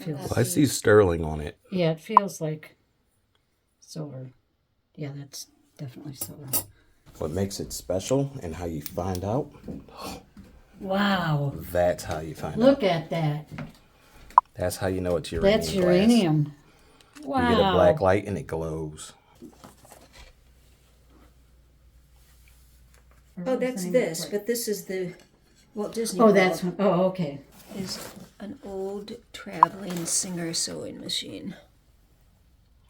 feels. Well, I see sterling on it. Yeah, it feels like silver. Yeah, that's definitely silver. What makes it special and how you find out? Wow. That's how you find out. Look at that. That's how you know it's uranium. That's uranium. Wow. You get a black light and it glows. Oh, that's this, but this is the Walt Disney Oh, World. that's one. Oh, okay. Is an old traveling Singer sewing machine.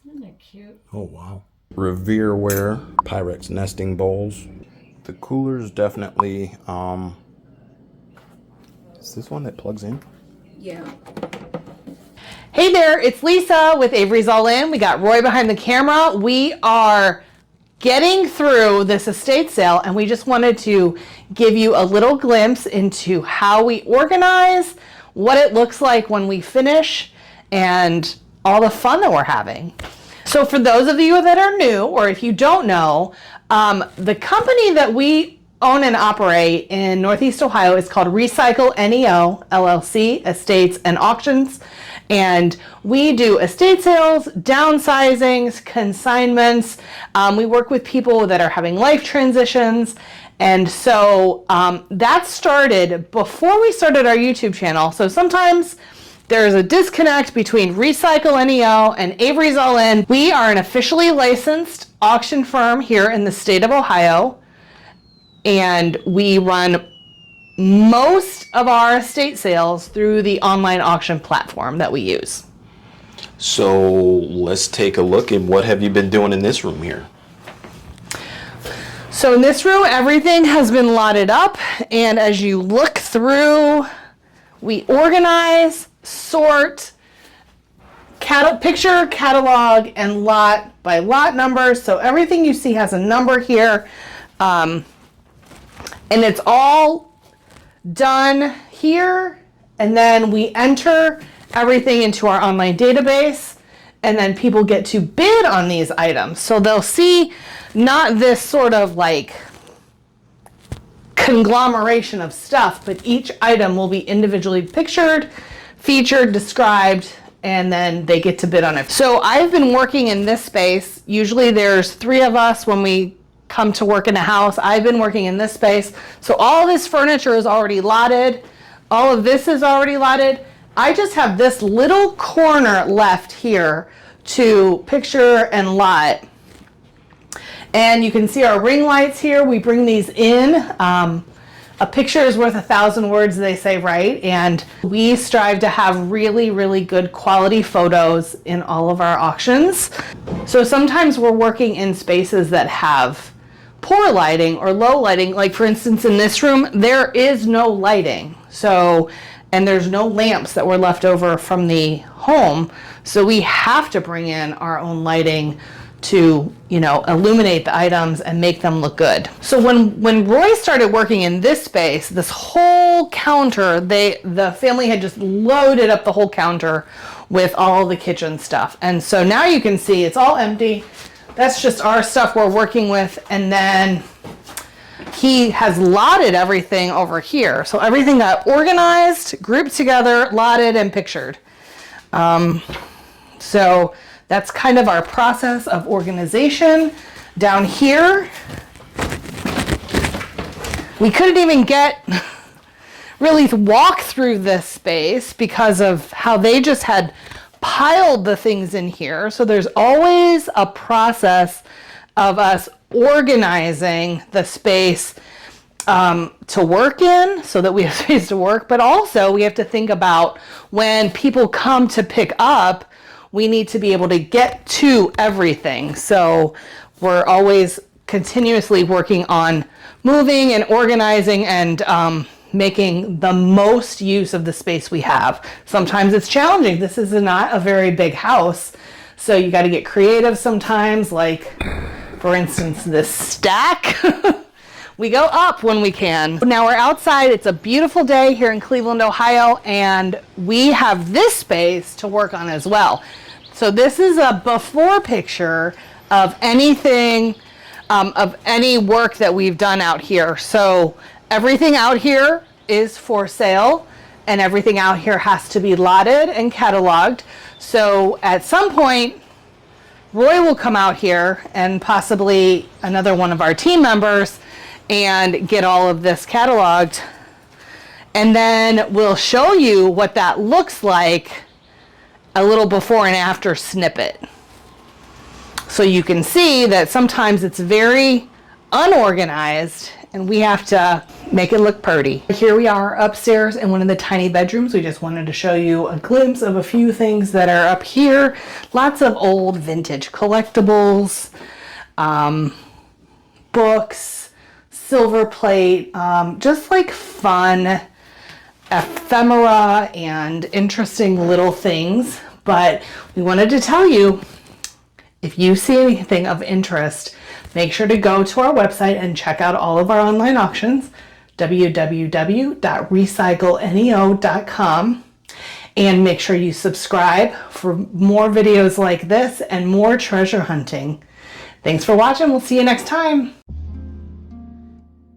Isn't that cute? Oh, wow. Revereware, Pyrex nesting bowls. The cooler's definitely, is this one that plugs in? Yeah. Hey there, it's Lisa with Averys All In. We got Roy behind the camera. We are getting through this estate sale, and we just wanted to give you a little glimpse into how we organize, what it looks like when we finish, and all the fun that we're having. So for those of you that are new, or if you don't know, the company that we own and operate in Northeast Ohio is called ReCycle NEO LLC, Estates and Auctions. And we do estate sales, downsizings, consignments. We work with people that are having life transitions. And so that started before we started our YouTube channel. So sometimes there's a disconnect between ReCycle NEO and Averys All In. We are an officially licensed auction firm here in the state of Ohio. And we run most of our estate sales through the online auction platform that we use. So let's take a look at what have you been doing in this room here? So in this room, everything has been lotted up, and as you look through, we organize, sort, picture, catalog, and lot by lot numbers. So everything you see has a number here, and it's all done here, and then we enter everything into our online database, and then people get to bid on these items. So they'll see not this sort of like conglomeration of stuff, but each item will be individually pictured, featured, described, and then they get to bid on it. So I've been working in this space. Usually there's 3 of us when we come to work in a house. I've been working in this space. So all this furniture is already lotted. All of this is already lotted. I just have this little corner left here to picture and lot. And you can see our ring lights here. We bring these in. A picture is worth 1,000 words, they say, right? And we strive to have really, really good quality photos in all of our auctions. So sometimes we're working in spaces that have poor lighting or low lighting. Like for instance, in this room, there is no lighting. So, and there's no lamps that were left over from the home. So we have to bring in our own lighting to, you know, illuminate the items and make them look good. So when Roy started working in this space, this whole counter, the family had just loaded up the whole counter with all the kitchen stuff. And so now you can see it's all empty. That's just our stuff we're working with. And then he has lotted everything over here. So everything got organized, grouped together, lotted, and pictured. So that's kind of our process of organization. Down here, we couldn't even really walk through this space because of how they just had piled the things in here. So there's always a process of us organizing the space to work in so that we have space to work, but also we have to think about when people come to pick up, we need to be able to get to everything. So we're always continuously working on moving and organizing and making the most use of the space we have. Sometimes it's challenging. This is not a very big house, so you got to get creative sometimes. Like, for instance, this stack. We go up when we can. Now we're outside. It's a beautiful day here in Cleveland, Ohio, and we have this space to work on as well. So this is a before picture of anything, of any work that we've done out here. So everything out here is for sale, and everything out here has to be lotted and cataloged. So at some point, Roy will come out here and possibly another one of our team members and get all of this cataloged. And then we'll show you what that looks like, a little before and after snippet. So you can see that sometimes it's very unorganized and we have to make it look pretty. Here we are upstairs in one of the tiny bedrooms. We just wanted to show you a glimpse of a few things that are up here. Lots of old vintage collectibles, books, silver plate, just like fun ephemera and interesting little things. But we wanted to tell you, if you see anything of interest, make sure to go to our website and check out all of our online auctions, www.recycleneo.com, and make sure you subscribe for more videos like this and more treasure hunting. Thanks for watching. We'll see you next time.